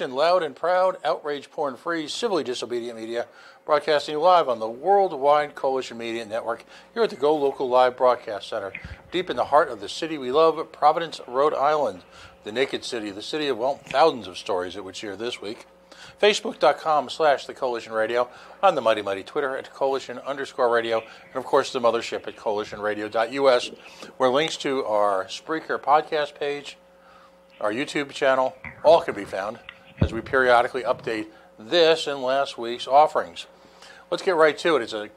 Coalition, loud and proud, outrage porn-free, civilly disobedient media, broadcasting live on the worldwide Coalition Media Network here at the Go Local Live Broadcast Center, deep in the heart of the city we love, Providence, Rhode Island, the naked city, the city of, well, thousands of stories at which here this week. Facebook.com/The Coalition Radio, on the mighty, mighty Twitter at Coalition_radio, and of course the mothership at CoalitionRadio.us, where links to our Spreaker podcast page, our YouTube channel, all can be found as we periodically update this and last week's offerings. Let's get right to it. It's a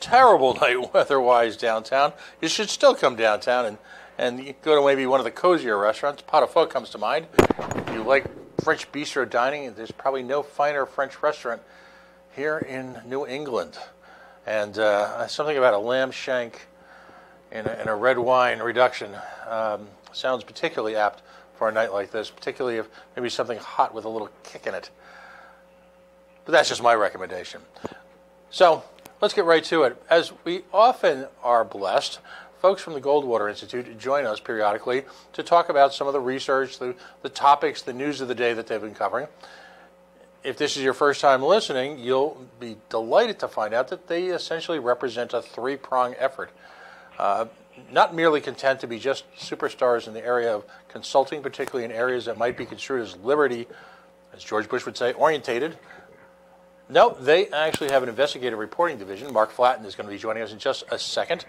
terrible night weather-wise downtown. You should still come downtown and go to maybe one of the cozier restaurants. Pot au Feu comes to mind. If you like French bistro dining, there's probably no finer French restaurant here in New England. And something about a lamb shank and a red wine reduction sounds particularly apt for a night like this, particularly if maybe something hot with a little kick in it. But that's just my recommendation. So let's get right to it. As we often are blessed, folks from the Goldwater Institute join us periodically to talk about some of the research, the topics, the news of the day that they've been covering. If this is your first time listening, you'll be delighted to find out that they essentially represent a three-pronged effort. Not merely content to be just superstars in the area of consulting, particularly in areas that might be construed as liberty, as George Bush would say, orientated. No, they actually have an investigative reporting division. Mark Flatten is going to be joining us in just a second.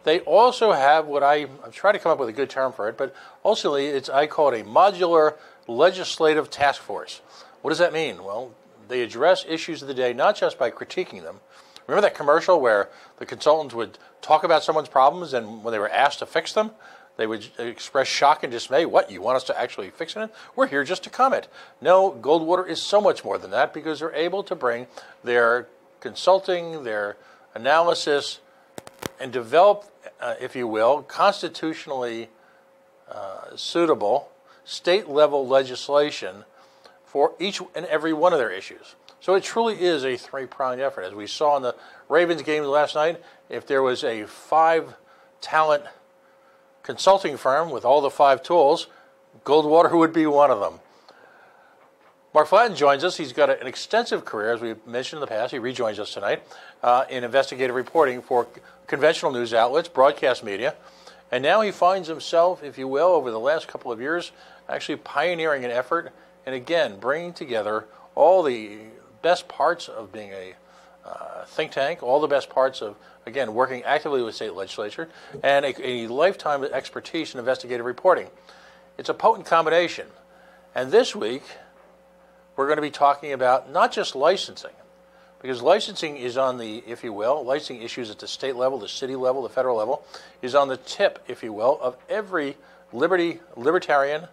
They also have what I'm trying to come up with a good term for it, but ultimately I call it a modular legislative task force. What does that mean? Well, they address issues of the day not just by critiquing them. Remember that commercial where the consultants would talk about someone's problems, and when they were asked to fix them, they would express shock and dismay. What, you want us to actually fix it? We're here just to comment. No, Goldwater is so much more than that, because they're able to bring their consulting, their analysis, and develop, if you will, constitutionally suitable state-level legislation for each and every one of their issues. So it truly is a three-pronged effort. As we saw in the Ravens game last night, if there was a 5-talent consulting firm with all the 5 tools, Goldwater would be one of them. Mark Flatten joins us. He's got an extensive career, as we've mentioned in the past. He rejoins us tonight in investigative reporting for conventional news outlets, broadcast media. And now he finds himself, if you will, over the last couple of years, actually pioneering an effort and, again, bringing together all the best parts of being a think tank, all the best parts of, again, working actively with state legislature, and a lifetime of expertise in investigative reporting. It's a potent combination. And this week, we're going to be talking about not just licensing, because licensing is on the, if you will, licensing issues at the state level, the city level, the federal level, is on the tip, if you will, of every libertarian,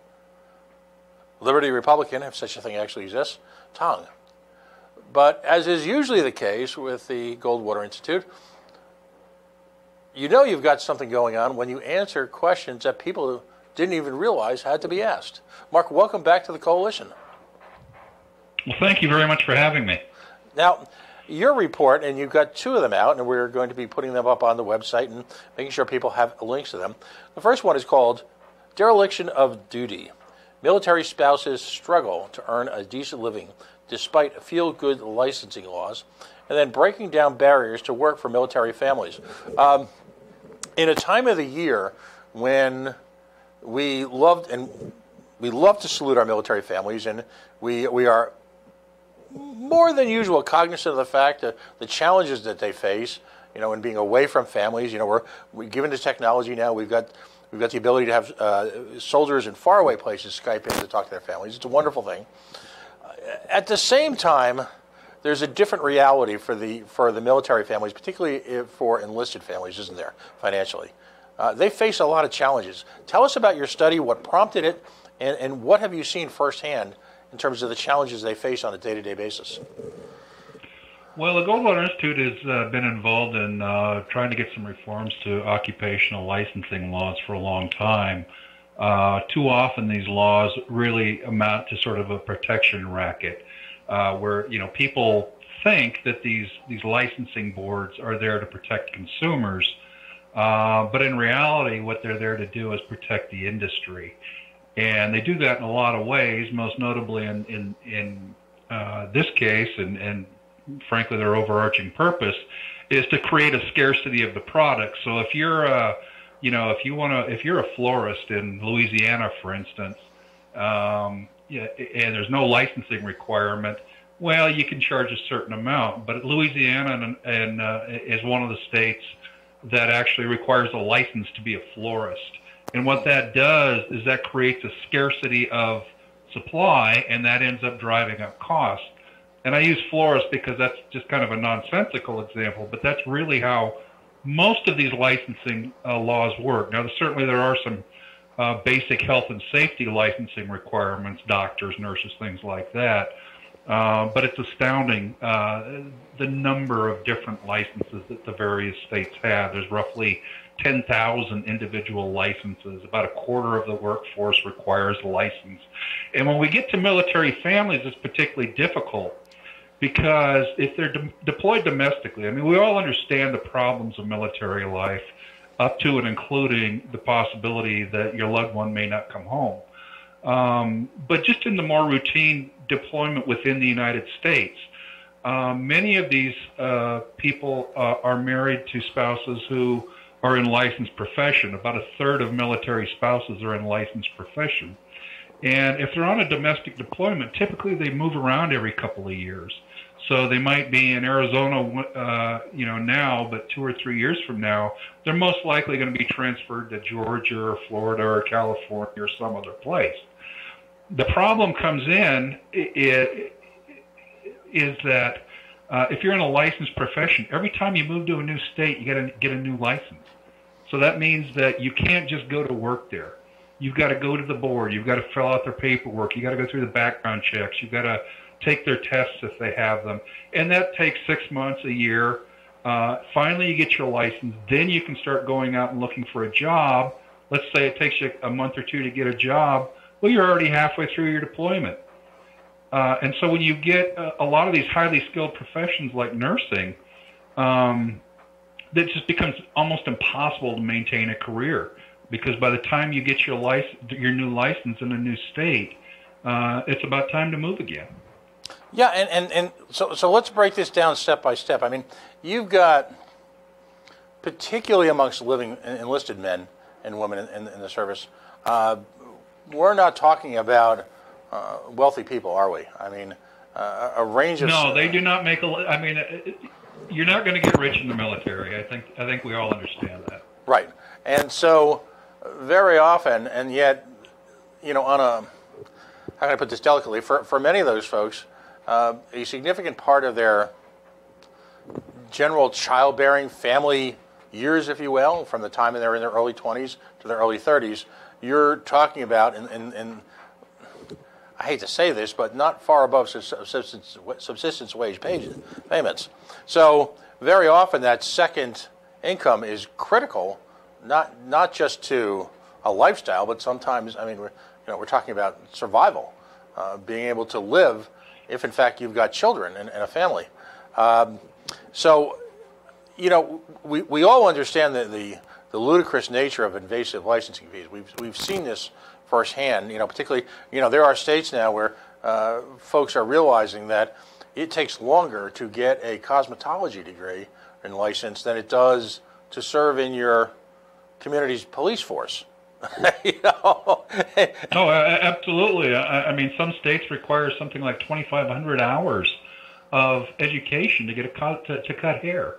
liberty Republican, if such a thing actually exists, tongue. But as is usually the case with the Goldwater Institute, you know you've got something going on when you answer questions that people didn't even realize had to be asked. Mark, welcome back to the Coalition. Well, thank you very much for having me. Now, your report, and you've got 2 of them out, and we're going to be putting them up on the website and making sure people have links to them. The first one is called Dereliction of Duty. Military Spouses Struggle to Earn a Decent Living Despite Feel-Good Licensing Laws, and then Breaking Down Barriers to Work for Military Families. In a time of the year when we love to salute our military families, and we are more than usual cognizant of the fact that the challenges that they face, in being away from families. We're given the technology now. We've got the ability to have soldiers in faraway places Skype in to talk to their families. It's a wonderful thing. At the same time, there's a different reality for the military families, particularly for enlisted families, isn't there, financially? They face a lot of challenges. Tell us about your study, what prompted it, and what have you seen firsthand in terms of the challenges they face on a day-to-day basis? Well, the Goldwater Institute has been involved in trying to get some reforms to occupational licensing laws for a long time. Too often these laws really amount to sort of a protection racket, where people think that these licensing boards are there to protect consumers, but in reality what they're there to do is protect the industry. And they do that in a lot of ways, most notably in this case, and frankly their overarching purpose is to create a scarcity of the product. So if you're if you're a florist in Louisiana, for instance, yeah, and there's no licensing requirement, well, you can charge a certain amount. But Louisiana is one of the states that actually requires a license to be a florist. And what that does is that creates a scarcity of supply, and that ends up driving up costs. And I use florist because that's just kind of a nonsensical example, but that's really how most of these licensing laws work. Now, certainly there are some basic health and safety licensing requirements, doctors, nurses, things like that. But it's astounding the number of different licenses that the various states have. There's roughly 10,000 individual licenses. About a quarter of the workforce requires a license. And when we get to military families, it's particularly difficult because if they're deployed domestically, I mean, we all understand the problems of military life, up to and including the possibility that your loved one may not come home. But just in the more routine deployment within the United States, many of these people are married to spouses who are in licensed profession. About a third of military spouses are in licensed profession. And if they're on a domestic deployment, typically they move around every couple of years. So they might be in Arizona, now, but 2 or 3 years from now, they're most likely going to be transferred to Georgia or Florida or California or some other place. The problem comes in is that if you're in a licensed profession, every time you move to a new state, you got to get a new license. So that means that you can't just go to work there. You've got to go to the board. You've got to fill out their paperwork. You've got to go through the background checks. You've got to take their tests if they have them. And that takes 6 months, a year. Finally, you get your license. Then you can start going out and looking for a job. Let's say it takes you a month or two to get a job. Well, you're already halfway through your deployment. And so when you get a lot of these highly skilled professions like nursing, it just becomes almost impossible to maintain a career, because by the time you get your new license in a new state, it's about time to move again. Yeah, and so let's break this down step by step. I mean, you've got, particularly amongst living enlisted men and women in the service, we're not talking about wealthy people, are we? I mean, a range of... No, they do not make I mean, you're not going to get rich in the military. I think we all understand that. Right. And so very often, and yet, on a... How can I put this delicately? For many of those folks, a significant part of their general childbearing family years, if you will, from the time they're in their early 20s to their early 30s, you're talking about, in I hate to say this, but not far above subsistence wage payments. So very often that second income is critical, not just to a lifestyle, but sometimes, I mean, we're talking about survival, being able to live if in fact you've got children and a family. So we all understand the ludicrous nature of invasive licensing fees. We've seen this firsthand. Particularly, there are states now where folks are realizing that it takes longer to get a cosmetology degree and license than it does to serve in your community's police force. Oh, absolutely. I mean, some states require something like 2,500 hours of education to get to cut hair,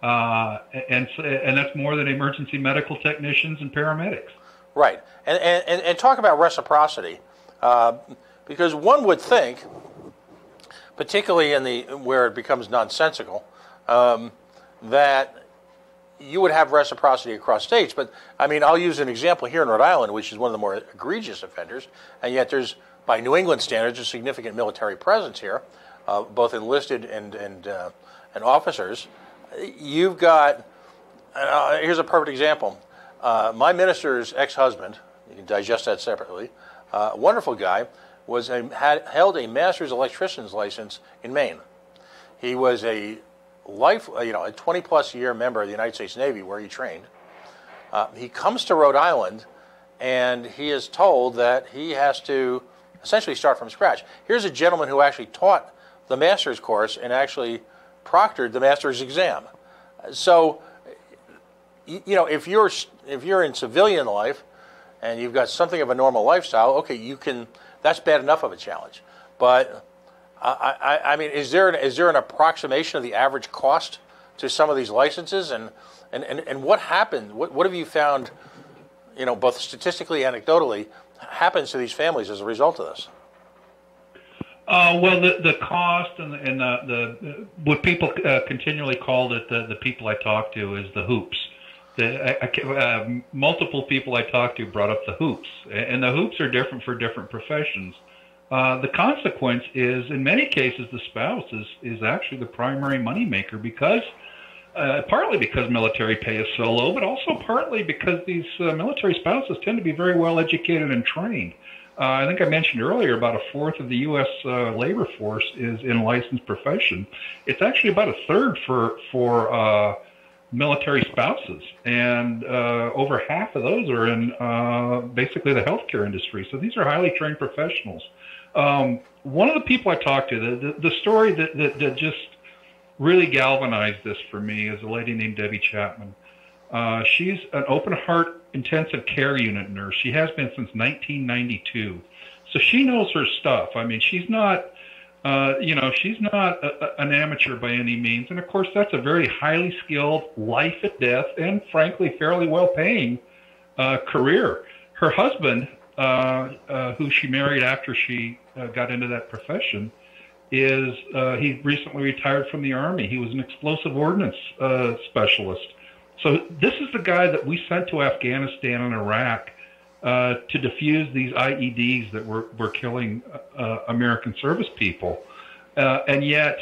and that's more than emergency medical technicians and paramedics. Right, and talk about reciprocity, because one would think, particularly where it becomes nonsensical, that you would have reciprocity across states. But I mean, I'll use an example here in Rhode Island, which is one of the more egregious offenders, and yet there's, by New England standards, a significant military presence here, both enlisted and officers. You've got, here's a perfect example. My minister's ex-husband, you can digest that separately, a wonderful guy, held a master's electrician's license in Maine. He was a 20-plus year member of the United States Navy, where he trained. He comes to Rhode Island and he is told that he has to essentially start from scratch. Here's a gentleman who actually taught the master's course and actually proctored the master's exam. So, if you're in civilian life and you've got something of a normal lifestyle, okay, that's bad enough of a challenge. But I mean, is there an approximation of the average cost to some of these licenses, and what happened? What have you found, both statistically and anecdotally, happens to these families as a result of this? Well, the cost and the what people continually called it, the people I talked to, is the hoops. Multiple people I talked to brought up the hoops, and the hoops are different for different professions. The consequence is, in many cases, the spouse is actually the primary moneymaker because, partly because military pay is so low, but also partly because these military spouses tend to be very well educated and trained. I think I mentioned earlier about a fourth of the U.S. Labor force is in licensed profession. It's actually about a third for military spouses, and over half of those are in basically the healthcare industry. So these are highly trained professionals. One of the people I talked to, the story that just really galvanized this for me is a lady named Debbie Chapman. She's an open heart intensive care unit nurse. She has been since 1992. So she knows her stuff. I mean, she's not, she's not an amateur by any means. And of course, that's a very highly skilled, life at death, and frankly, fairly well paying career. Her husband, who she married after she got into that profession, he recently retired from the Army. He was an explosive ordnance specialist. So this is the guy that we sent to Afghanistan and Iraq to defuse these IEDs that were killing American service people. And yet,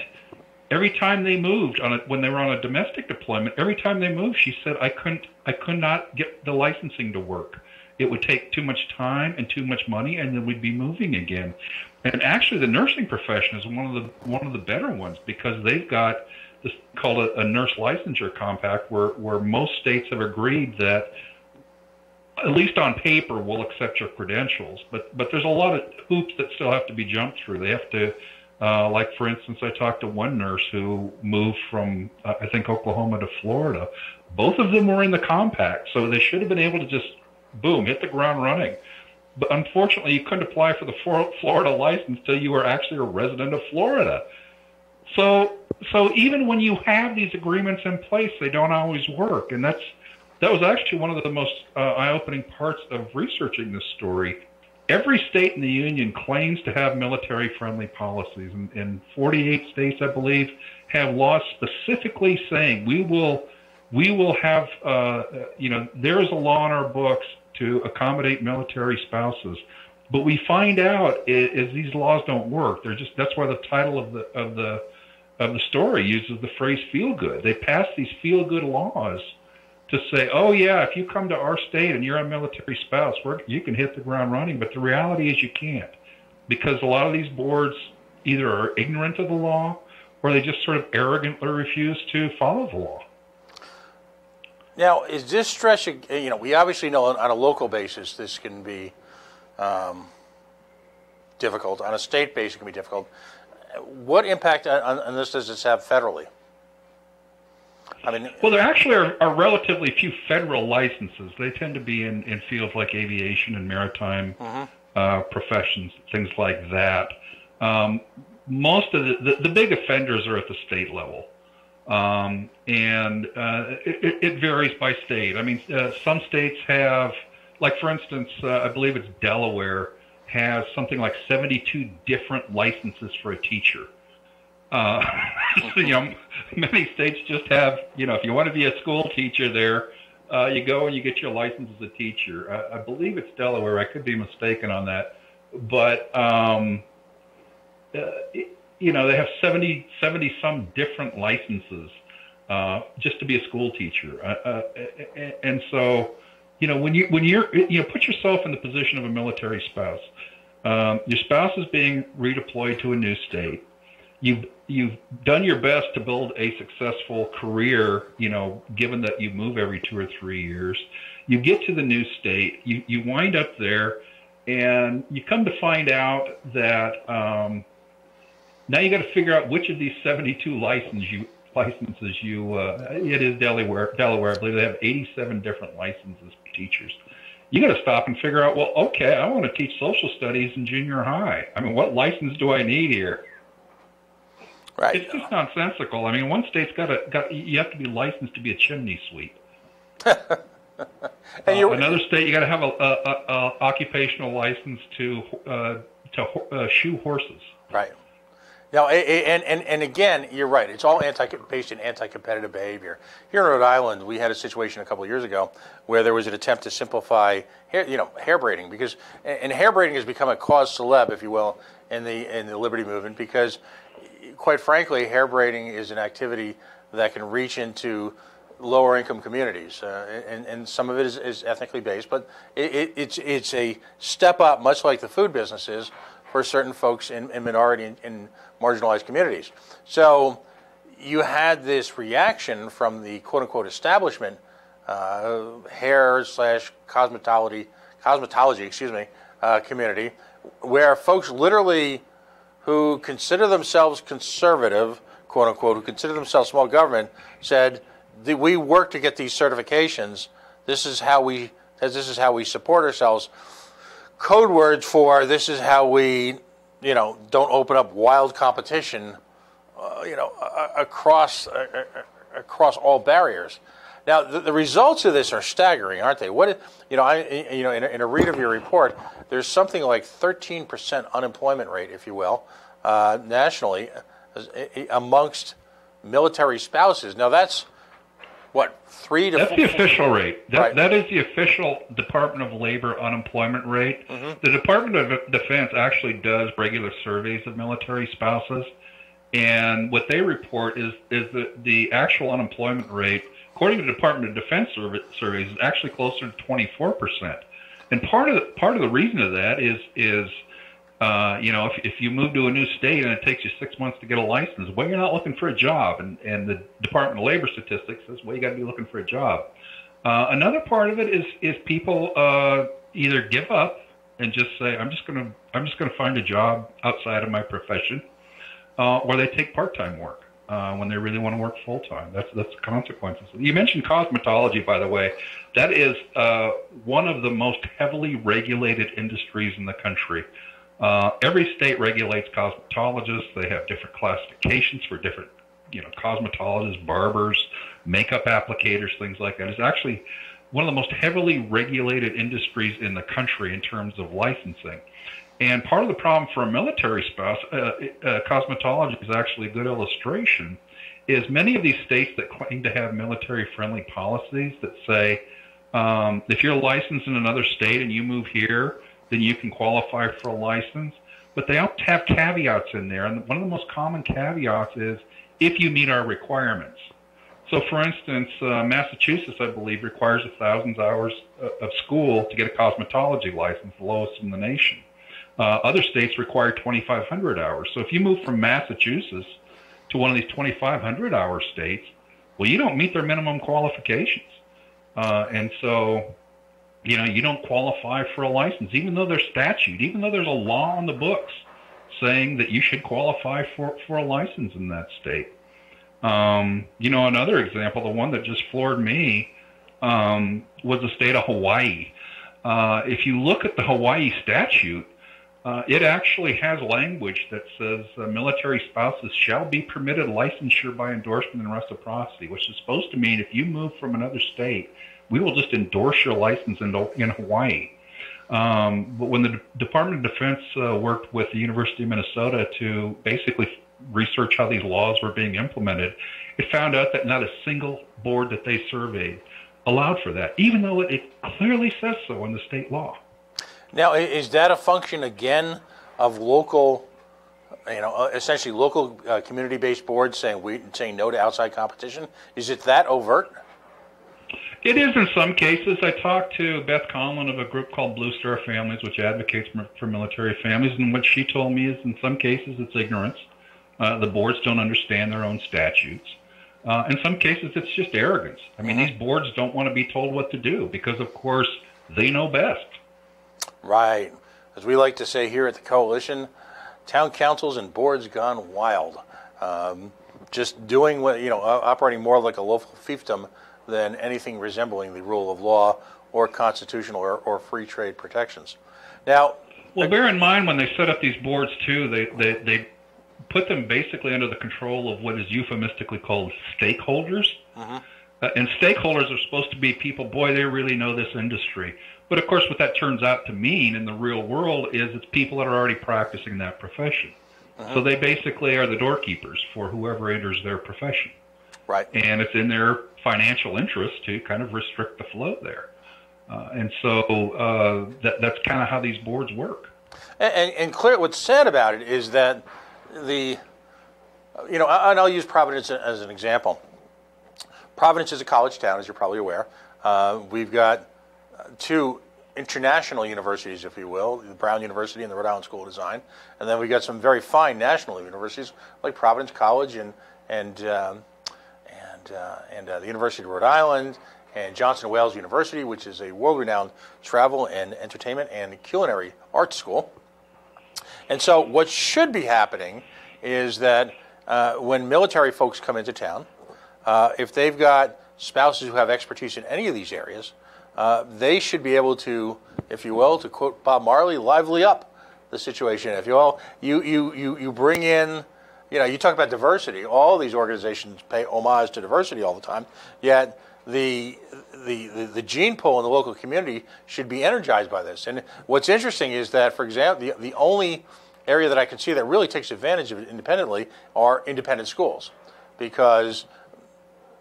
every time they moved when they were on a domestic deployment, every time they moved, she said, I could not get the licensing to work. It would take too much time and too much money, and then we'd be moving again. And actually, the nursing profession is one of the better ones because they've got this called a nurse licensure compact, where most states have agreed that, at least on paper, we'll accept your credentials. But there's a lot of hoops that still have to be jumped through. They have to, like for instance, I talked to one nurse who moved from I think Oklahoma to Florida. Both of them were in the compact, so they should have been able to just boom, hit the ground running. But unfortunately, you couldn't apply for the Florida license till you were actually a resident of Florida. So even when you have these agreements in place, they don't always work. And that was actually one of the most eye-opening parts of researching this story. Every state in the union claims to have military-friendly policies, and 48 states, I believe, have laws specifically saying we will have, there is a law in our books to accommodate military spouses. But we find out is these laws don't work. That's why the title of the story uses the phrase "feel good." They pass these feel good laws to say, oh yeah, if you come to our state and you're a military spouse, you can hit the ground running. But the reality is you can't, because a lot of these boards either are ignorant of the law or they just sort of arrogantly refuse to follow the law. Now, is this stretching? We obviously know on a local basis this can be difficult. On a state basis, it can be difficult. What impact on this does this have federally? I mean, well, there actually are relatively few federal licenses. They tend to be in fields like aviation and maritime professions, things like that. Most of the big offenders are at the state level. And it varies by state. I mean, some states have, like for instance, I believe it's Delaware, has something like 72 different licenses for a teacher. Many states just have, if you want to be a school teacher there, you go and you get your license as a teacher. I believe it's Delaware. I could be mistaken on that. But, they have 70 some different licenses just to be a school teacher. And so, when you're put yourself in the position of a military spouse. Your spouse is being redeployed to a new state. you've done your best to build a successful career, given that you move every 2 or 3 years. You get to the new state, you wind up there, and you come to find out that now you got to figure out which of these 72 licenses it is Delaware, I believe they have 87 different licenses for teachers. You got to stop and figure out, well, okay, I want to teach social studies in junior high. I mean, what license do I need here? Right. It's just nonsensical. I mean, one state's you have to be licensed to be a chimney sweep. And another state, you got to have a occupational license to shoe horses. Right. Now, and again, you're right. It's all based in anti-competitive behavior. Here in Rhode Island, we had a situation a couple of years ago where there was an attempt to simplify hair braiding, because hair braiding has become a cause celeb, if you will, in the liberty movement, because quite frankly, hair braiding is an activity that can reach into lower income communities, and some of it is ethnically based, but it's a step up, much like the food business is for certain folks in minority and marginalized communities. So you had this reaction from the quote-unquote establishment, hair/cosmetology, community, where folks literally who consider themselves conservative, quote-unquote, who consider themselves small government, said, we work to get these certifications. This is how we support ourselves. Code words for this is how we, don't open up wild competition, across all barriers. Now, the results of this are staggering, aren't they? In a read of your report, there's something like 13% unemployment rate, if you will, nationally, amongst military spouses. Now, that's what, 3 to 4? That's the official rate. Right. That is the official Department of Labor unemployment rate. Mm-hmm. The Department of Defense actually does regular surveys of military spouses, and what they report is that the actual unemployment rate, according to the Department of Defense surveys, is actually closer to 24%. And part of the reason of that is if you move to a new state and it takes you 6 months to get a license, well, you're not looking for a job. And the Department of Labor statistics says, well, you got to be looking for a job. Another part of it is people either give up and just say, I'm just going to find a job outside of my profession, or they take part-time work when they really want to work full-time. That's the consequences. You mentioned cosmetology, by the way. That is one of the most heavily regulated industries in the country. Every state regulates cosmetologists. They have different classifications for different, cosmetologists, barbers, makeup applicators, things like that. It's actually one of the most heavily regulated industries in the country in terms of licensing. And part of the problem for a military spouse, cosmetology is actually a good illustration, is many of these states that claim to have military-friendly policies that say, if you're licensed in another state and you move here, then you can qualify for a license. But they have caveats in there. And one of the most common caveats is if you meet our requirements. So, for instance, Massachusetts, I believe, requires 1,000 hours of school to get a cosmetology license, the lowest in the nation. Other states require 2,500 hours. So if you move from Massachusetts to one of these 2,500-hour states, well, you don't meet their minimum qualifications. And so, you don't qualify for a license, even though there's statute, even though there's a law on the books saying that you should qualify for a license in that state. Another example, the one that just floored me, was the state of Hawaii. If you look at the Hawaii statute, it actually has language that says military spouses shall be permitted licensure by endorsement and reciprocity, which is supposed to mean if you move from another state, we will just endorse your license in Hawaii. But when the Department of Defense worked with the University of Minnesota to basically research how these laws were being implemented, it found out that not a single board that they surveyed allowed for that, even though it clearly says so in the state law. Now, is that a function, again, of local, essentially local community-based boards saying no to outside competition? Is it that overt? It is in some cases. I talked to Beth Conlon of a group called Blue Star Families, which advocates for military families, and what she told me is in some cases it's ignorance. The boards don't understand their own statutes. In some cases, it's just arrogance. I mean, these boards don't want to be told what to do because, of course, they know best. Right. As we like to say here at the Coalition, town councils and boards gone wild. Just doing what, operating more like a local fiefdom than anything resembling the rule of law or constitutional or free trade protections. Now, well, bear in mind when they set up these boards too, they put them basically under the control of what is euphemistically called stakeholders. And stakeholders are supposed to be people, boy, they really know this industry. But of course, what that turns out to mean in the real world is it's people that are already practicing that profession. So they basically are the doorkeepers for whoever enters their profession. Right. And it's in their financial interest to kind of restrict the flow there. And so that's kind of how these boards work. And clear, what's sad about it is that and I'll use Providence as an example. Providence is a college town, as you're probably aware. We've got two international universities, if you will, the Brown University and the Rhode Island School of Design, and then we've got some very fine national universities like Providence College and the University of Rhode Island and Johnson & Wales University, which is a world-renowned travel and entertainment and culinary arts school. And so what should be happening is that when military folks come into town, if they've got spouses who have expertise in any of these areas, they should be able to, if you will, to quote Bob Marley, lively up the situation. If you will, you bring in, you talk about diversity. All these organizations pay homage to diversity all the time. Yet the gene pool in the local community should be energized by this. And what's interesting is that, for example, the only area that I can see that really takes advantage of it independently are independent schools, because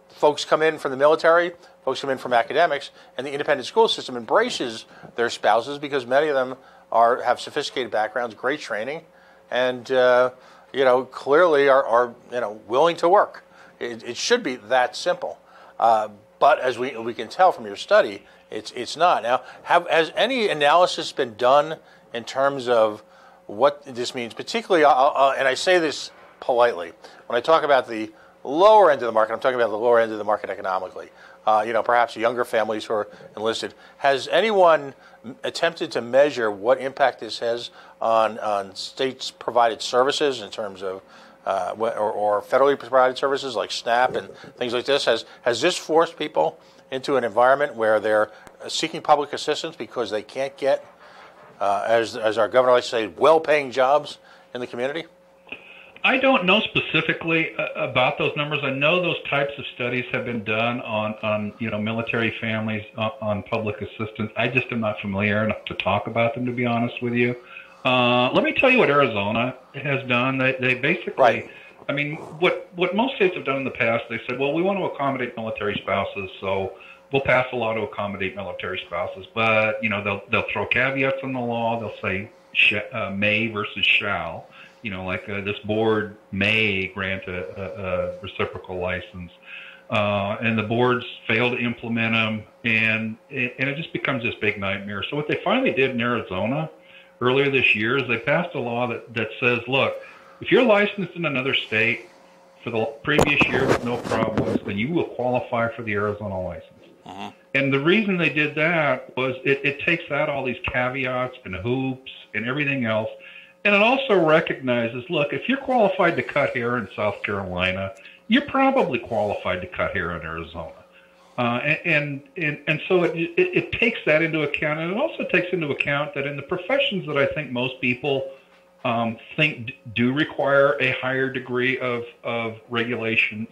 folks come in from the military, folks come in from academics, and the independent school system embraces their spouses because many of them have sophisticated backgrounds, great training, and clearly are willing to work. It should be that simple, but as we can tell from your study, it's not. Now, has any analysis been done in terms of what this means? Particularly, and I say this politely, when I talk about the lower end of the market, I'm talking about the lower end of the market economically. Perhaps younger families who are enlisted. Has anyone attempted to measure what impact this has on states provided services in terms of or federally provided services like SNAP and things like this? Has this forced people into an environment where they're seeking public assistance because they can't get, as our governor likes to say, well-paying jobs in the community? I don't know specifically about those numbers. I know those types of studies have been done on military families on public assistance. I just am not familiar enough to talk about them, to be honest with you. Let me tell you what Arizona has done. They basically, right. I mean, what most states have done in the past, they said, well, we want to accommodate military spouses, so we'll pass a law to accommodate military spouses. But they'll throw caveats in the law. They'll say may versus shall. This board may grant a reciprocal license, and the boards fail to implement them, and it just becomes this big nightmare. So what they finally did in Arizona earlier this year is they passed a law that says, look, if you're licensed in another state for the previous year with no problems, then you will qualify for the Arizona license. And the reason they did that was it takes out all these caveats and hoops and everything else. And it also recognizes, look, if you're qualified to cut hair in South Carolina, you're probably qualified to cut hair in Arizona. And so it takes that into account. And it also takes into account that in the professions that I think most people think do require a higher degree of regulation,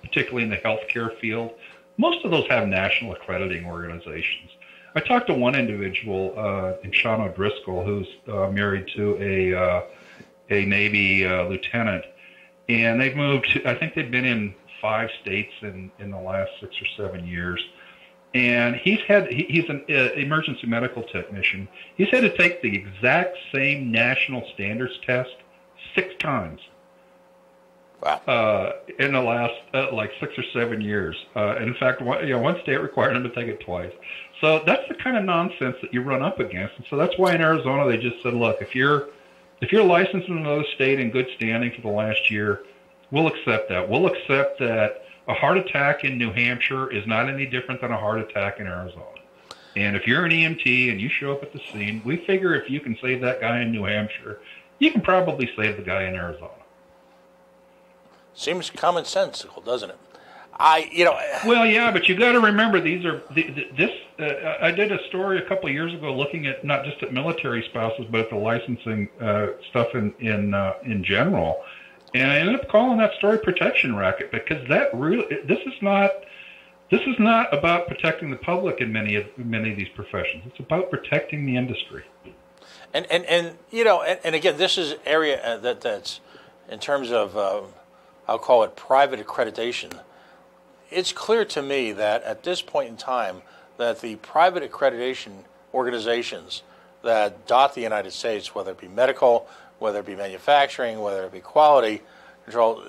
particularly in the healthcare field, most of those have national accrediting organizations. I talked to one individual, Sean O'Driscoll, who's married to a Navy lieutenant, and they've moved to, I think they've been in 5 states in the last 6 or 7 years. And he's an emergency medical technician. He's had to take the exact same national standards test 6 times. Wow. In the last 6 or 7 years. And in fact, one state required him to take it twice. So that's the kind of nonsense that you run up against. And so that's why in Arizona they just said, look, if you're If you're licensed in another state in good standing for the last year, we'll accept that. We'll accept that a heart attack in New Hampshire is not any different than a heart attack in Arizona. And if you're an EMT and you show up at the scene, we figure if you can save that guy in New Hampshire, you can probably save the guy in Arizona. Seems commonsensical, doesn't it? Well, yeah, but you got to remember these are I did a story a couple of years ago looking at not just at military spouses, but at the licensing stuff in general, and I ended up calling that story "protection racket" because this is not about protecting the public in many of these professions. It's about protecting the industry. And again, this is area that's in terms of I'll call it private accreditation. It's clear to me that at this point in time that the private accreditation organizations that dot the United States, whether it be medical, whether it be manufacturing, whether it be quality control,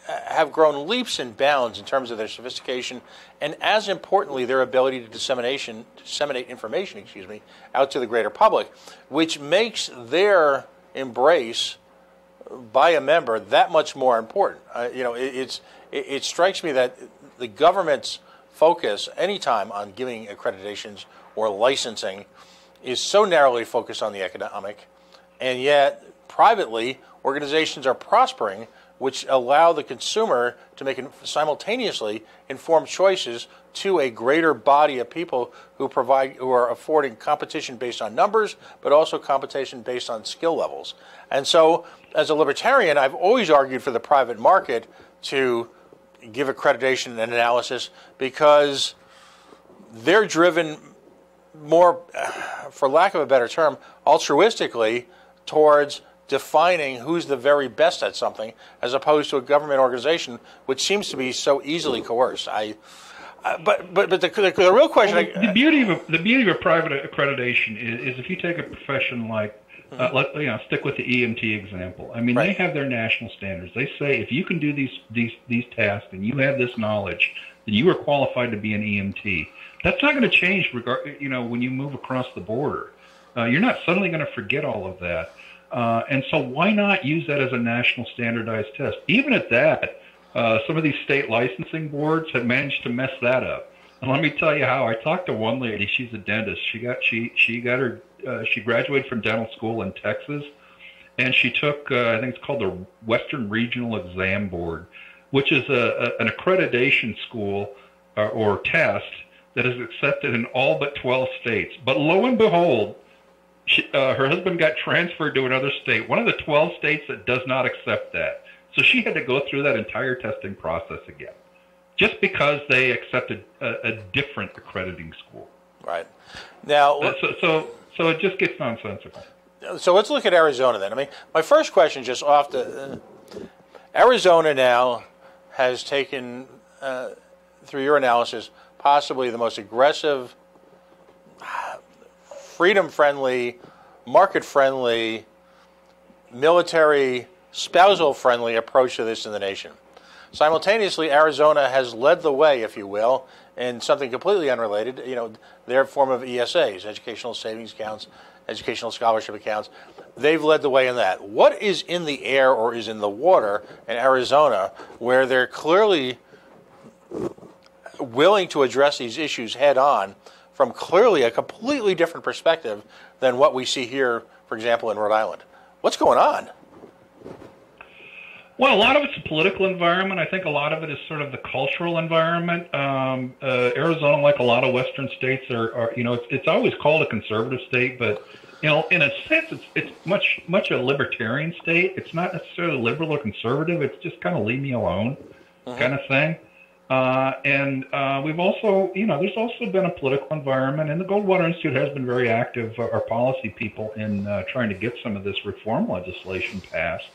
have grown leaps and bounds in terms of their sophistication and, as importantly, their ability to disseminate information, out to the greater public, which makes their embrace by a member that much more important. It strikes me that the government's focus anytime on giving accreditations or licensing is so narrowly focused on the economic, and yet privately organizations are prospering, which allow the consumer to make simultaneously informed choices to a greater body of people who are affording competition based on numbers, but also competition based on skill levels. And so, as a libertarian, I've always argued for the private market to give accreditation and analysis because they're driven more, for lack of a better term, altruistically towards defining who's the very best at something, as opposed to a government organization which seems to be so easily coerced. But the real question. Well, the beauty of a private accreditation is if you take a profession like. Stick with the EMT example. I mean, right. They have their national standards. They say if you can do these tasks and you have this knowledge, then you are qualified to be an EMT. That's not going to change when you move across the border. You're not suddenly going to forget all of that. And so why not use that as a national standardized test? Even at that, some of these state licensing boards have managed to mess that up. And let me tell you how. I talked to one lady. She's a dentist. She graduated from dental school in Texas, and she took, I think it's called the Western Regional Exam Board, which is an accreditation school or test that is accepted in all but 12 states. But lo and behold, her husband got transferred to another state, one of the 12 states that does not accept that. So she had to go through that entire testing process again, just because they accepted a different accrediting school. Right. Now, so it just gets nonsensical. So let's look at Arizona then. I mean, my first question, just off the Arizona now has taken, through your analysis, possibly the most aggressive, freedom-friendly, market-friendly, military, spousal-friendly approach to this in the nation. Simultaneously, Arizona has led the way, if you will, in something completely unrelated, their form of ESAs, educational savings accounts, educational scholarship accounts. They've led the way in that. What is in the air or is in the water in Arizona where they're clearly willing to address these issues head on from clearly a completely different perspective than what we see here, for example, in Rhode Island? What's going on? Well, a lot of it's the political environment. I think a lot of it is sort of the cultural environment. Arizona, like a lot of Western states, it's always called a conservative state, but in a sense, it's much a libertarian state. It's not necessarily liberal or conservative. It's just kind of leave me alone kind of thing. And we've also, there's also been a political environment, and the Goldwater Institute has been very active, our policy people, in trying to get some of this reform legislation passed.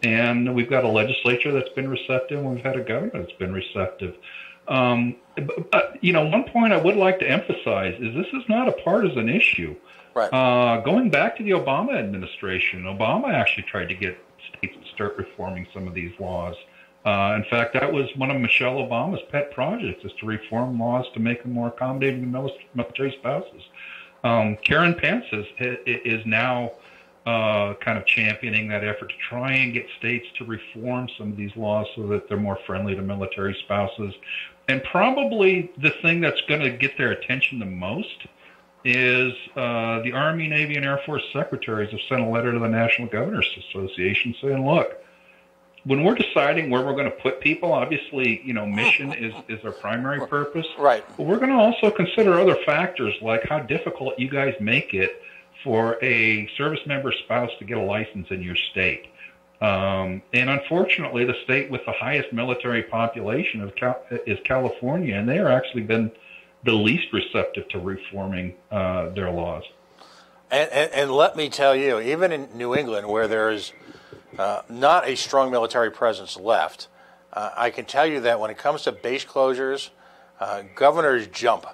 And we've got a legislature that's been receptive, and we've had a government that's been receptive. One point I would like to emphasize is this is not a partisan issue. Right. Going back to the Obama administration, Obama actually tried to get states to start reforming some of these laws. In fact, that was one of Michelle Obama's pet projects, is to reform laws to make them more accommodating to military spouses. Karen Pence is now kind of championing that effort to try and get states to reform some of these laws so that they're more friendly to military spouses. And probably the thing that's going to get their attention the most is the Army, Navy, and Air Force secretaries have sent a letter to the National Governors Association saying, look, when we're deciding where we're going to put people, obviously, mission is our primary purpose. Right. But we're going to also consider other factors like how difficult you guys make it for a service member spouse to get a license in your state. And unfortunately, the state with the highest military population is California, and they are actually been the least receptive to reforming their laws. And let me tell you, even in New England, where there is not a strong military presence left, I can tell you that when it comes to base closures, governors jump.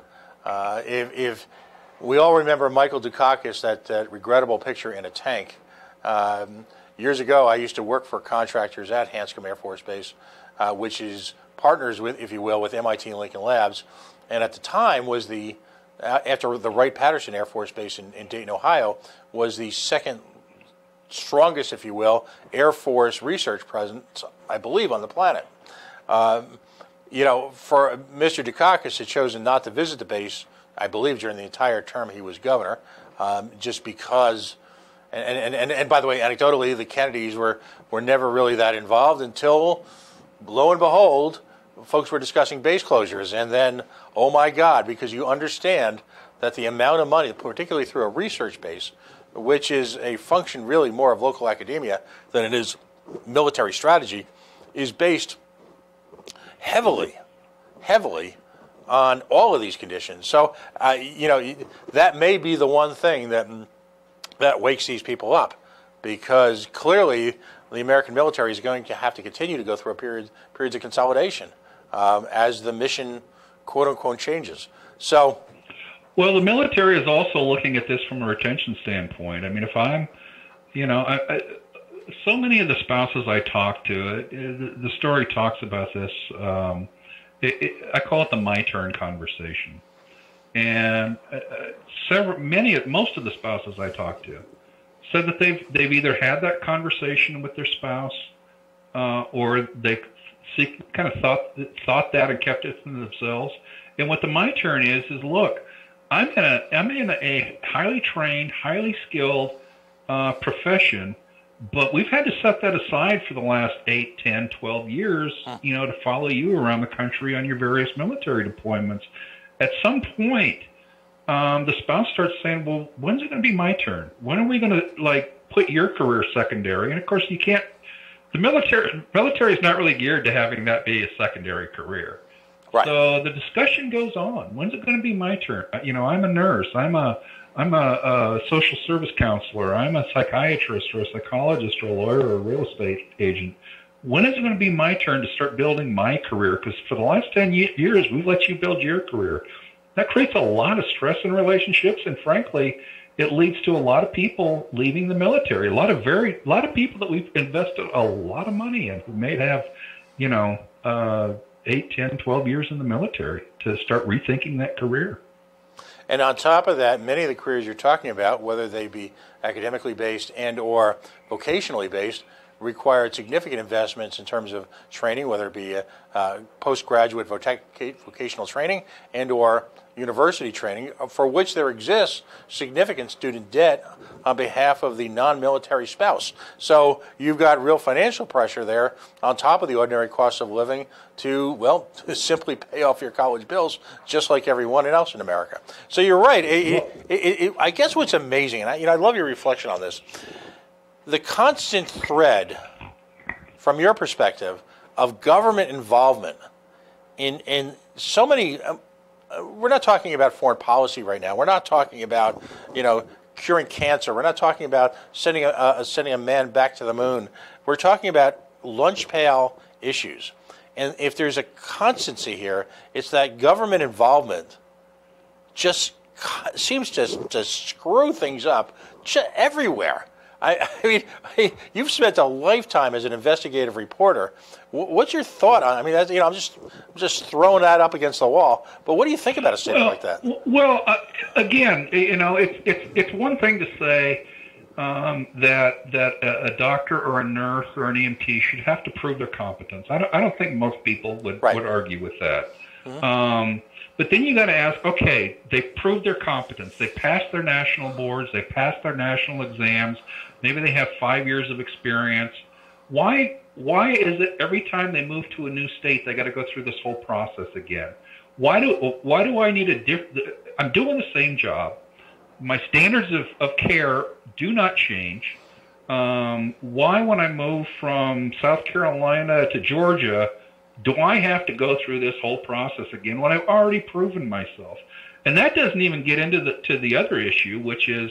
If we all remember Michael Dukakis, that regrettable picture in a tank. Years ago, I used to work for contractors at Hanscom Air Force Base, which is partners with, if you will, with MIT and Lincoln Labs. And at the time was after the Wright-Patterson Air Force Base in Dayton, Ohio, was the second strongest, if you will, Air Force research presence, I believe, on the planet. For Mr. Dukakis had chosen not to visit the base, I believe, during the entire term he was governor, just because, and by the way, anecdotally, the Kennedys were never really that involved until, lo and behold, folks were discussing base closures. And then, oh my God, because you understand that the amount of money, particularly through a research base, which is a function really more of local academia than it is military strategy, is based heavily on all of these conditions. So, that may be the one thing that wakes these people up, because clearly the American military is going to have to continue to go through periods of consolidation as the mission, quote unquote, changes. So, well, the military is also looking at this from a retention standpoint. I mean, if I'm, so many of the spouses I talk to, the story talks about this. I call it the my turn conversation, and most of the spouses I talk to said that they've either had that conversation with their spouse, or they kind of thought that and kept it to themselves. And what the my turn is look, I'm in a highly trained, highly skilled profession, but we've had to set that aside for the last 8, 10, 12 years, to follow you around the country on your various military deployments. At some point, the spouse starts saying, well, when's it going to be my turn? When are we going to, put your career secondary? And, of course, you can't. The military is not really geared to having that be a secondary career. Right. So the discussion goes on. When's it going to be my turn? I'm a nurse. I'm a social service counselor. I'm a psychiatrist or a psychologist or a lawyer or a real estate agent. When is it going to be my turn to start building my career? Because for the last 10 years, we've let you build your career. That creates a lot of stress in relationships, and frankly, it leads to a lot of people leaving the military. A lot of people that we've invested a lot of money in who may have, 8, 10, 12 years in the military to start rethinking that career. And on top of that, many of the careers you're talking about, whether they be academically based and or vocationally based, required significant investments in terms of training, whether it be postgraduate vocational training and or university training, for which there exists significant student debt on behalf of the non-military spouse. So you've got real financial pressure there on top of the ordinary cost of living to simply pay off your college bills, just like everyone else in America. So you're right. I guess what's amazing, and I love your reflection on this, the constant thread, from your perspective, of government involvement in so many. We're not talking about foreign policy right now. We're not talking about curing cancer. We're not talking about sending a man back to the moon. We're talking about lunch pail issues. And if there's a constancy here, it's that government involvement just seems to screw things up everywhere. I mean, you've spent a lifetime as an investigative reporter. What's your thought on? I mean, I'm just throwing that up against the wall. But what do you think about a statement like that? Well, again, it's one thing to say that a doctor or a nurse or an EMT should have to prove their competence. I don't think most people would argue with that. Mm-hmm. But then you got to ask, okay, they proved their competence. They passed their national boards. They passed their national exams. Maybe they have 5 years of experience. Why is it every time they move to a new state, they got to go through this whole process again? Why do I need I'm doing the same job. My standards of care do not change. Why, when I move from South Carolina to Georgia, do I have to go through this whole process again when I've already proven myself? And that doesn't even get into the other issue, which is,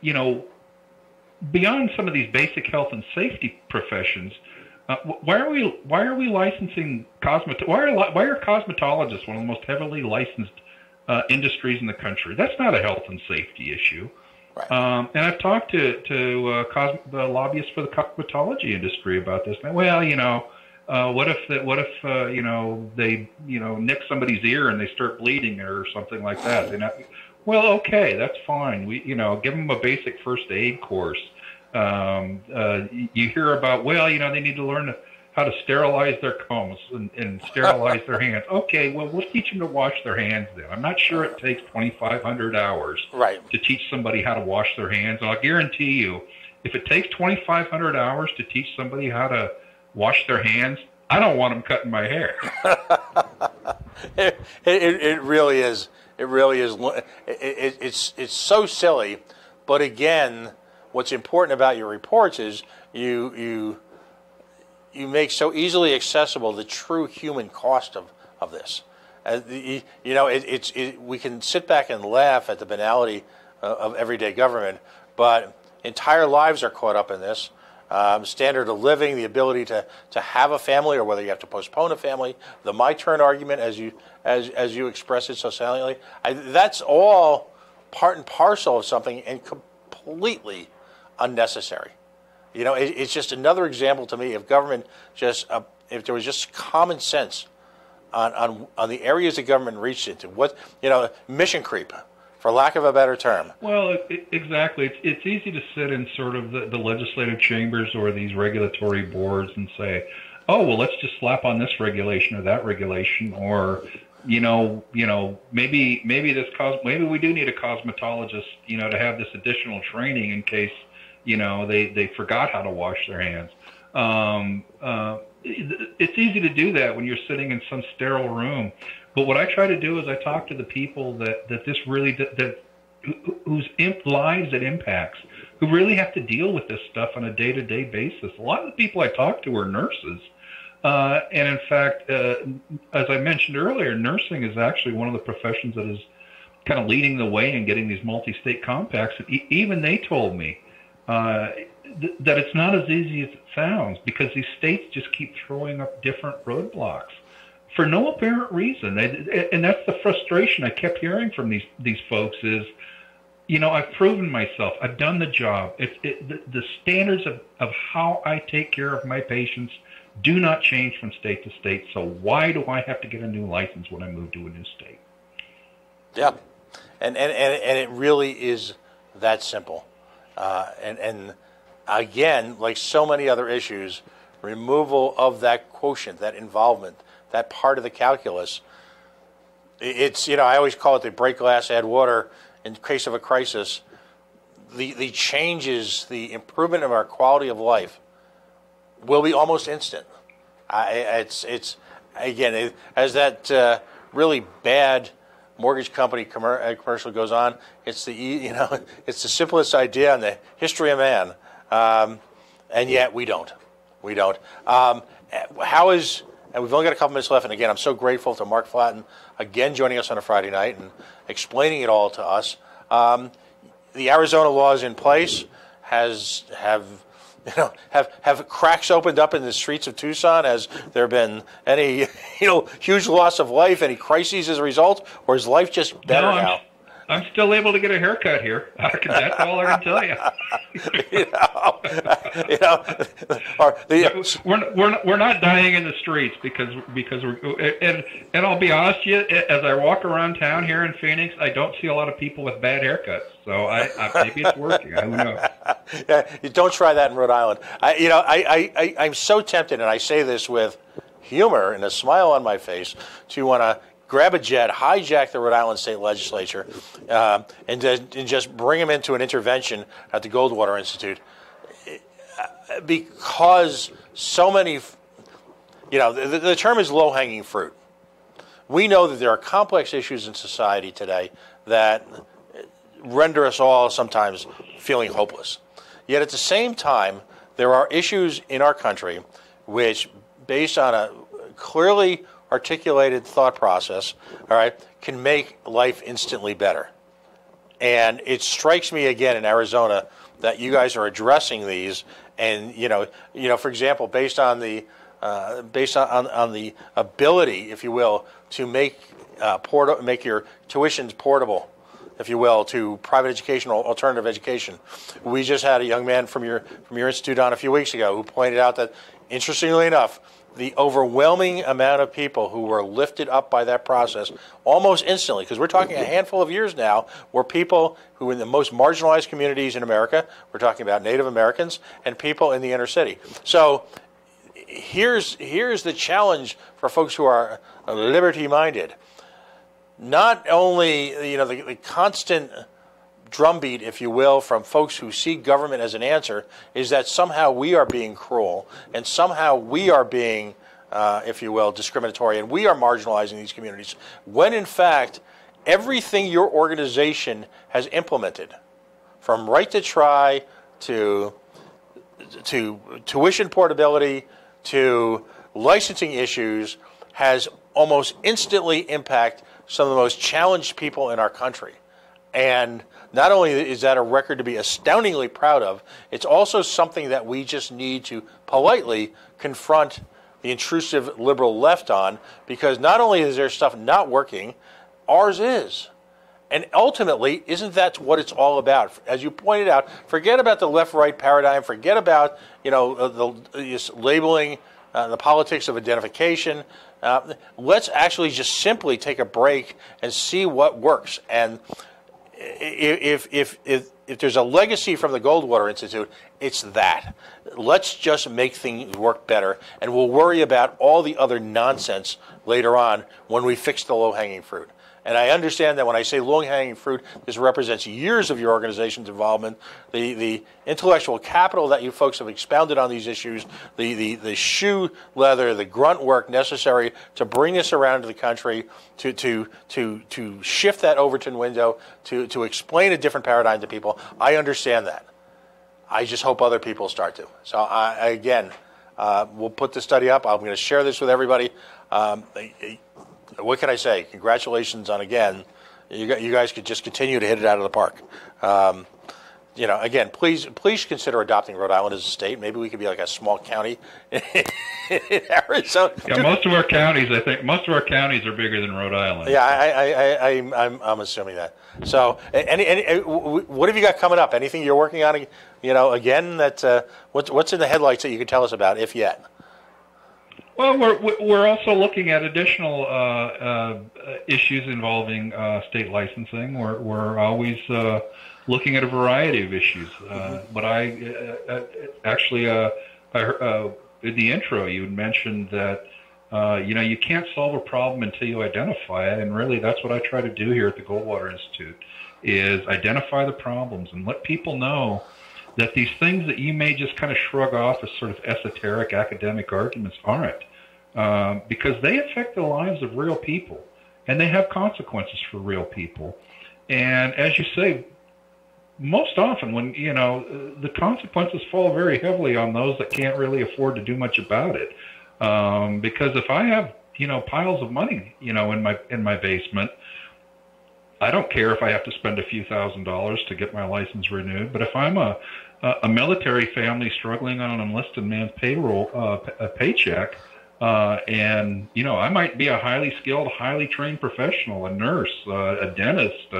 beyond some of these basic health and safety professions, why are we licensing why are cosmetologists one of the most heavily licensed industries in the country? That's not a health and safety issue. Right. And I've talked to the lobbyists for the cosmetology industry about this. Well, what if they nick somebody's ear and they start bleeding or something like that? Well, okay, that's fine. We give them a basic first aid course. You hear about, they need to learn how to sterilize their combs and sterilize their hands. Okay, well, we'll teach them to wash their hands then. I'm not sure it takes 2,500 hours to teach somebody how to wash their hands. And I'll guarantee you, if it takes 2,500 hours to teach somebody how to wash their hands, I don't want them cutting my hair. It really is. It really is. It's so silly. But again, what's important about your reports is you make so easily accessible the true human cost of this. We can sit back and laugh at the banality of everyday government, but entire lives are caught up in this. Standard of living, the ability to have a family, or whether you have to postpone a family, the my turn argument, as you express it so saliently, that's all part and parcel of something and completely unnecessary. It's just another example to me of government if there was just common sense on the areas the government reached into. Mission creep, for lack of a better term. Well, exactly. It's easy to sit in sort of the legislative chambers or these regulatory boards and say, oh, well, let's just slap on this regulation or that regulation, or maybe we do need a cosmetologist, to have this additional training in case they forgot how to wash their hands. It's easy to do that when you're sitting in some sterile room. But what I try to do is I talk to the people whose lives it impacts, who really have to deal with this stuff on a day-to-day basis. A lot of the people I talk to are nurses. And in fact, as I mentioned earlier, nursing is actually one of the professions that is kind of leading the way in getting these multi-state compacts. And even they told me that it's not as easy as it sounds, because these states just keep throwing up different roadblocks for no apparent reason. And that's the frustration I kept hearing from these folks is, I've proven myself. I've done the job. The standards of how I take care of my patients do not change from state to state. So why do I have to get a new license when I move to a new state? Yeah, and it really is that simple. And again, like so many other issues, removal of that quotient, that involvement, that part of the calculus, it's, I always call it the break glass, add water. In case of a crisis, the changes, the improvement of our quality of life will be almost instant. It's again, as that really bad mortgage company commercial goes on, it's it's the simplest idea in the history of man, and yet we don't. And we've only got a couple minutes left, and again, I'm so grateful to Mark Flatten again joining us on a Friday night and explaining it all to us. The Arizona laws in place have cracks opened up in the streets of Tucson? Has there been any huge loss of life, any crises as a result, or is life just better now? I'm still able to get a haircut here. That's all I can tell you. We're not dying in the streets because we're and I'll be honest with you, as I walk around town here in Phoenix, I don't see a lot of people with bad haircuts. So maybe it's working. I don't know. You don't try that in Rhode Island. I'm so tempted, and I say this with humor and a smile on my face, to want to grab a jet, hijack the Rhode Island State Legislature, and just bring them into an intervention at the Goldwater Institute, because so many, the term is low-hanging fruit. We know that there are complex issues in society today that render us all sometimes feeling hopeless. Yet at the same time, there are issues in our country which, based on a clearly articulated thought process, all right, can make life instantly better. And it strikes me again in Arizona that you guys are addressing these, and for example, based on the ability, if you will, to make your tuitions portable, if you will, to private education or alternative education. We just had a young man from your institute on a few weeks ago who pointed out that, interestingly enough, the overwhelming amount of people who were lifted up by that process almost instantly, because we're talking a handful of years now, were people who in the most marginalized communities in America, we're talking about Native Americans, and people in the inner city. So here's the challenge for folks who are liberty-minded. Not only the constant drumbeat, if you will, from folks who see government as an answer, is that somehow we are being cruel, and somehow we are being, if you will, discriminatory, and we are marginalizing these communities, when in fact everything your organization has implemented, from right to try to tuition portability to licensing issues, has almost instantly impact some of the most challenged people in our country. And not only is that a record to be astoundingly proud of, it's also something that we just need to politely confront the intrusive liberal left on, because not only is there stuff not working, ours is. And ultimately, isn't that what it's all about? As you pointed out, forget about the left-right paradigm, forget about the labeling, the politics of identification. Let's actually just simply take a break and see what works. And if there's a legacy from the Goldwater Institute, it's that. Let's just make things work better, and we'll worry about all the other nonsense later on when we fix the low-hanging fruit. And I understand that when I say low-hanging fruit, this represents years of your organization's involvement, the intellectual capital that you folks have expounded on these issues, the shoe leather, the grunt work necessary to bring this around to the country, to shift that Overton window, to explain a different paradigm to people. I understand that. I just hope other people start to. So again, we'll put the study up. I'm going to share this with everybody. What can I say? Congratulations on, again, you guys could just continue to hit it out of the park. Again, please consider adopting Rhode Island as a state. Maybe we could be like a small county in Arizona. Yeah, most of our counties are bigger than Rhode Island. Yeah, I'm assuming that. So, what have you got coming up? Anything you're working on? Again, that what's in the headlights that you can tell us about, if yet? Well, we're also looking at additional issues involving state licensing. We're always looking at a variety of issues. But I actually, in the intro, you had mentioned that you can't solve a problem until you identify it, and really that's what I try to do here at the Goldwater Institute, is identify the problems and let people know that these things that you may just kind of shrug off as sort of esoteric academic arguments aren't, because they affect the lives of real people, and they have consequences for real people. And as you say, most often when, the consequences fall very heavily on those that can't really afford to do much about it. Because if I have, piles of money, in my basement, I don't care if I have to spend a few $1,000s to get my license renewed. But if I'm a military family struggling on an enlisted man's payroll, a paycheck, and I might be a highly skilled, highly trained professional, a nurse, a dentist,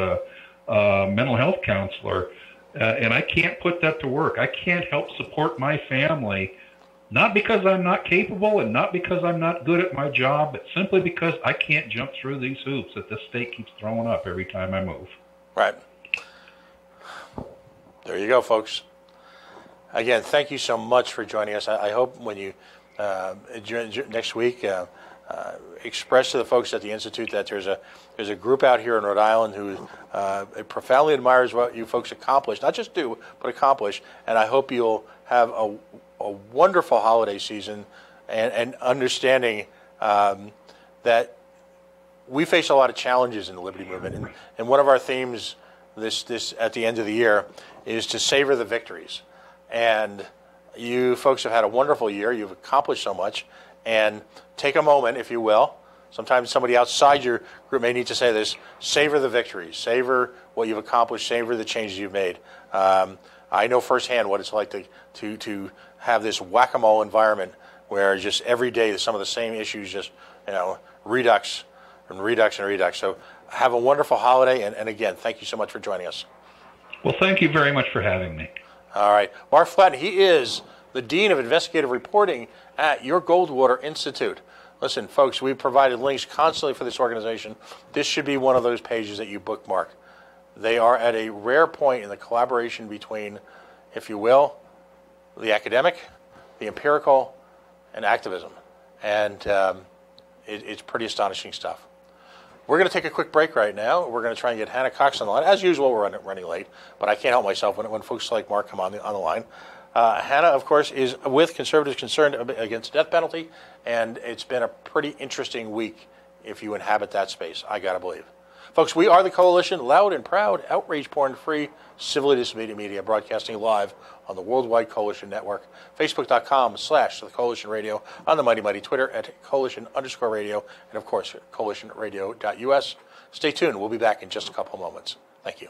mental health counselor, and I can't put that to work. I can't help support my family, not because I'm not capable and not because I'm not good at my job, but simply because I can't jump through these hoops that the state keeps throwing up every time I move. Right. There you go, folks. Again, thank you so much for joining us. I hope when you next week express to the folks at the Institute that there's a group out here in Rhode Island who profoundly admires what you folks accomplish, not just do, but accomplish. And I hope you'll have a wonderful holiday season and understanding that we face a lot of challenges in the Liberty Movement. And one of our themes this at the end of the year is to savor the victories. And you folks have had a wonderful year. You've accomplished so much. And take a moment, if you will. Sometimes somebody outside your group may need to say this. Savor the victories. Savor what you've accomplished. Savor the changes you've made. I know firsthand what it's like to have this whack-a-mole environment where just every day some of the same issues just, redux and redux and redux. So have a wonderful holiday. And again, thank you so much for joining us. Well, thank you very much for having me. All right. Mark Flatten, he is the Dean of Investigative Reporting at your Goldwater Institute. Listen, folks, we've provided links constantly for this organization. This should be one of those pages that you bookmark. They are at a rare point in the collaboration between, if you will, the academic, the empirical, and activism. And it's pretty astonishing stuff. We're going to take a quick break right now. We're going to try and get Hannah Cox on the line. As usual, we're running late, but I can't help myself when folks like Mark come on the line. Hannah, of course, is with Conservatives Concerned Against the Death Penalty, and it's been a pretty interesting week if you inhabit that space, I got to believe. Folks, we are the Coalition, loud and proud, outrage porn-free, civilly disobedient media, broadcasting live on the Worldwide Coalition Network, Facebook.com/The Coalition Radio, on the Mighty Mighty Twitter at Coalition_radio, and of course, CoalitionRadio.us. Stay tuned. We'll be back in just a couple of moments. Thank you.